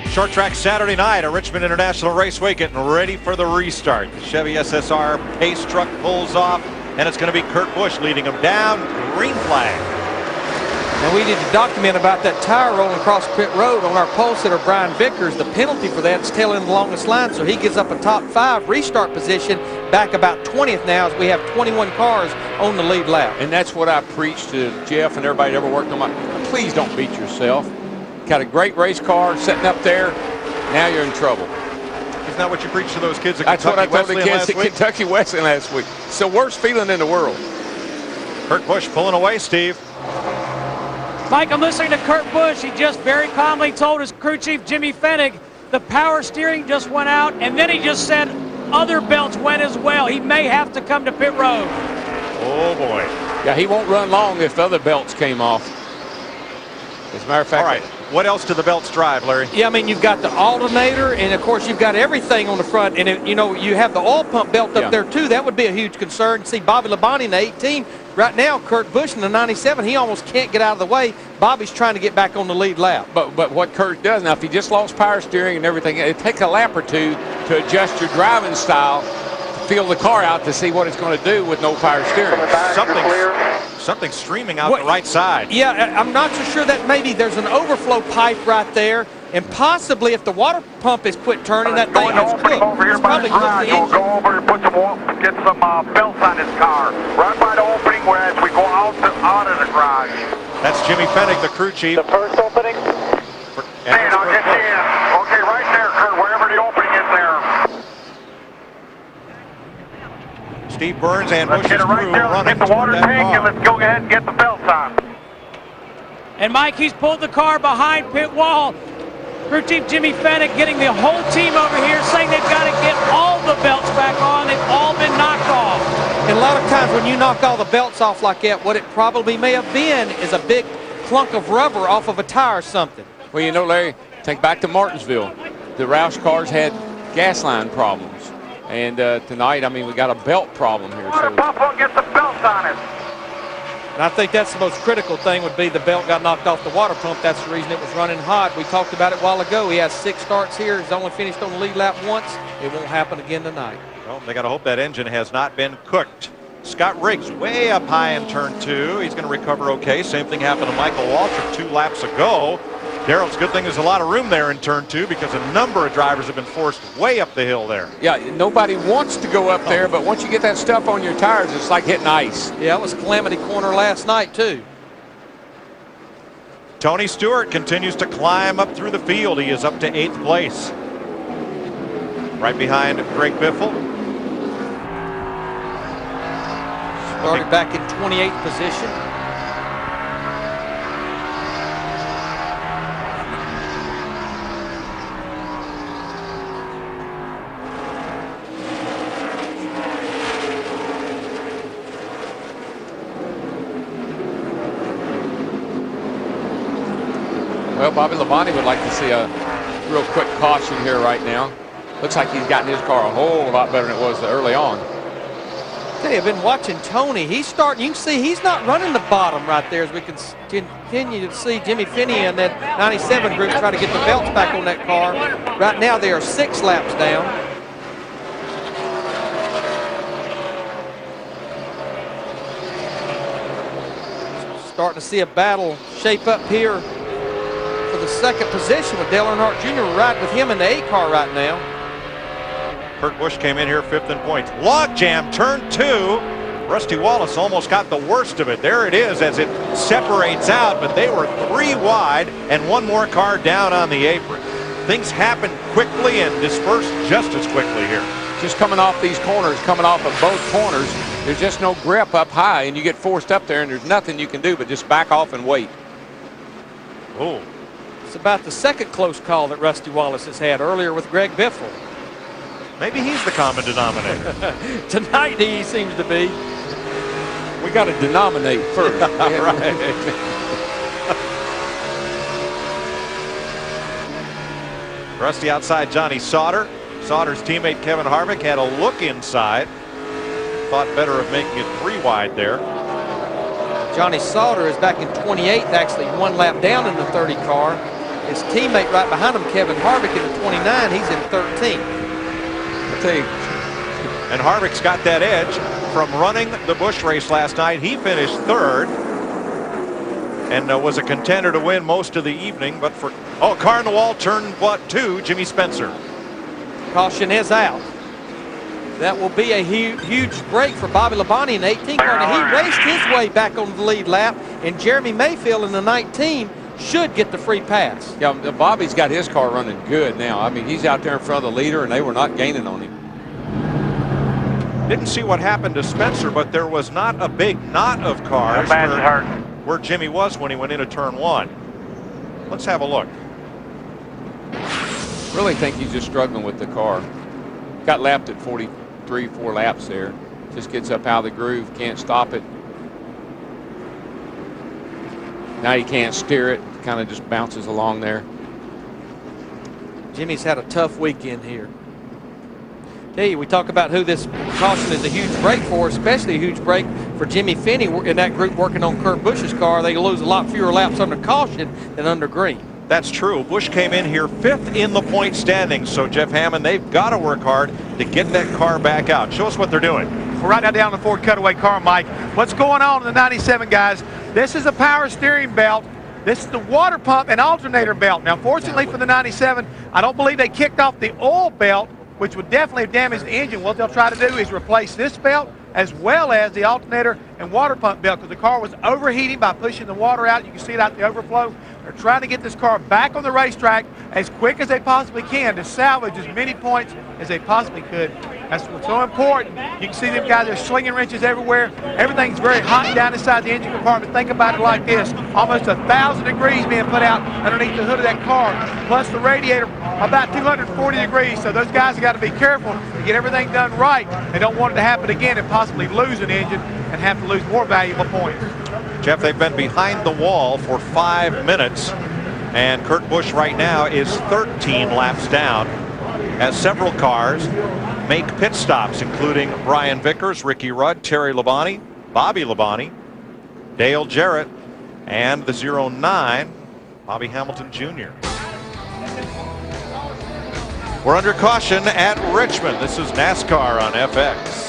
Short track Saturday night at Richmond International Raceway, getting ready for the restart. The Chevy SSR pace truck pulls off, and it's going to be Kurt Busch leading him down. Green flag. And we need to document about that tire rolling across pit road on our pole sitter, Brian Vickers. The penalty for that is tailing the longest line, so he gives up a top 5 restart position, back about 20th now as we have 21 cars on the lead lap. And that's what I preach to Jeff and everybody that ever worked on my. Please don't beat yourself. Got a great race car sitting up there. Now you're in trouble. Isn't that what you preach to those kids at That's Kentucky what I told the kids at week? Kentucky Wesleyan last week. It's the worst feeling in the world. Kurt Busch pulling away, Steve. Mike, I'm listening to Kurt Busch. He just very calmly told his crew chief, Jimmy Fennig, the power steering just went out, and then he just said other belts went as well. He may have to come to pit road. Oh, boy. Yeah, he won't run long if the other belts came off. As a matter of fact. All right. What else do the belts drive, Larry? Yeah, I mean, you've got the alternator, and of course, you've got everything on the front. And, you know, you have the oil pump belt up there, too. That would be a huge concern. See, Bobby Labonte in the 18. Right now, Kurt Busch in the 97, he almost can't get out of the way. Bobby's trying to get back on the lead lap. But what Kurt does now, if he just lost power steering and everything, it takes a lap or two to adjust your driving style, to feel the car out to see what it's going to do with no power steering. Something's streaming out the right side. Yeah, I'm not so sure that maybe there's an overflow pipe right there, and possibly if the water pump is quit turning, that thing is cooked. Over here by the garage, we'll go over and put get some belts on his car. Right by the opening where as we go out of the garage. That's Jimmy Fennig, the crew chief. The first opening? Man, I'll get you in. Okay, right there, Kurt, wherever the opening is there. Steve Burns and Busch's Get it right crew there. running Get the water toward that tank and bar. let's go ahead and get the belts on. And Mike, he's pulled the car behind pit wall. Crew chief Jimmy Fennig getting the whole team over here, saying they've got to get all the belts back on. They've all been knocked off. And a lot of times when you knock all the belts off like that, what it probably may have been is a big clunk of rubber off of a tire or something. Well, you know, Larry, think back to Martinsville. The Roush cars had gas line problems. And tonight, I mean, we got a belt problem here. Water pump will get the belts on it. And I think that's the most critical thing would be the belt got knocked off the water pump. That's the reason it was running hot. We talked about it a while ago. He has 6 starts here. He's only finished on the lead lap once. It won't happen again tonight. Well, they got to hope that engine has not been cooked. Scott Riggs way up high in turn 2. He's going to recover okay. Same thing happened to Michael Waltrip 2 laps ago. Darrell, it's a good thing there's a lot of room there in turn 2 because a number of drivers have been forced way up the hill there. Yeah, nobody wants to go up there, but once you get that stuff on your tires, it's like hitting ice. Yeah, it was Calamity Corner last night, too. Tony Stewart continues to climb up through the field. He is up to 8th place. Right behind Greg Biffle. Started back in 28th position. Well, Bobby Labonte would like to see a real quick caution here right now. Looks like he's gotten his car a whole lot better than it was early on. Hey, I've been watching Tony. He's starting. You can see he's not running the bottom right there as we can continue to see Jimmy Finney and that 97 group try to get the belts back on that car. Right now they are 6 laps down. Starting to see a battle shape up here for the 2nd position with Dale Earnhardt Jr. riding with him in the 8 car right now. Kurt Busch came in here 5th in points. Log jam, turn 2. Rusty Wallace almost got the worst of it. There it is as it separates out, but they were 3 wide and 1 more car down on the apron. Things happen quickly and disperse just as quickly here. Just coming off these corners, coming off of both corners, there's just no grip up high, and you get forced up there, and there's nothing you can do but just back off and wait. Oh. It's about the 2nd close call that Rusty Wallace has had earlier with Greg Biffle. Maybe he's the common denominator. Tonight he seems to be. We got to denominate first. Right. Rusty outside Johnny Sauter. Sauter's teammate Kevin Harvick had a look inside. Thought better of making it 3 wide there. Johnny Sauter is back in 28th, actually 1 lap down in the 30 car. His teammate right behind him, Kevin Harvick, in the 29, he's in 13th. I think. And Harvick's got that edge from running the Busch race last night. He finished 3rd and was a contender to win most of the evening. But for car in the wall, turn 2, Jimmy Spencer. Caution is out. That will be a huge break for Bobby Labonte in the 18 car. Now, he raced his way back on the lead lap, and Jeremy Mayfield in the 19 should get the free pass. Yeah, Bobby's got his car running good now. I mean, he's out there in front of the leader, and they were not gaining on him. Didn't see what happened to Spencer, but there was not a big knot of cars where Jimmy was when he went into turn 1. Let's have a look. Really think he's just struggling with the car. Got lapped at 43, 4 laps there. Just gets up out of the groove, can't stop it. Now he can't steer it, kind of just bounces along there. Jimmy's had a tough weekend here. Tell you, we talk about who this caution is a huge break for, especially a huge break for Jimmy Finney in that group working on Kurt Busch's car. They lose a lot fewer laps under caution than under green. That's true. Busch came in here 5th in the point standings. So, Jeff Hammond, they've got to work hard to get that car back out. Show us what they're doing. We're right now down the Ford cutaway car, Mike. What's going on in the 97, guys? This is a power steering belt. This is the water pump and alternator belt. Now, fortunately for the 97, I don't believe they kicked off the oil belt, which would definitely have damaged the engine. What they'll try to do is replace this belt as well as the alternator and water pump belt, because the car was overheating by pushing the water out. You can see it out the overflow. They're trying to get this car back on the racetrack as quick as they possibly can to salvage as many points as they possibly could. That's what's so important. You can see them guys are slinging wrenches everywhere. Everything's very hot down inside the engine compartment. Think about it like this. Almost 1,000 degrees being put out underneath the hood of that car, plus the radiator about 240 degrees. So those guys have got to be careful to get everything done right. They don't want it to happen again and possibly lose an engine and have to lose more valuable points. Jeff, they've been behind the wall for 5 minutes, and Kurt Busch right now is 13 laps down as several cars make pit stops, including Brian Vickers, Ricky Rudd, Terry Labonte, Bobby Labonte, Dale Jarrett, and the 09, Bobby Hamilton Jr. We're under caution at Richmond. This is NASCAR on FX.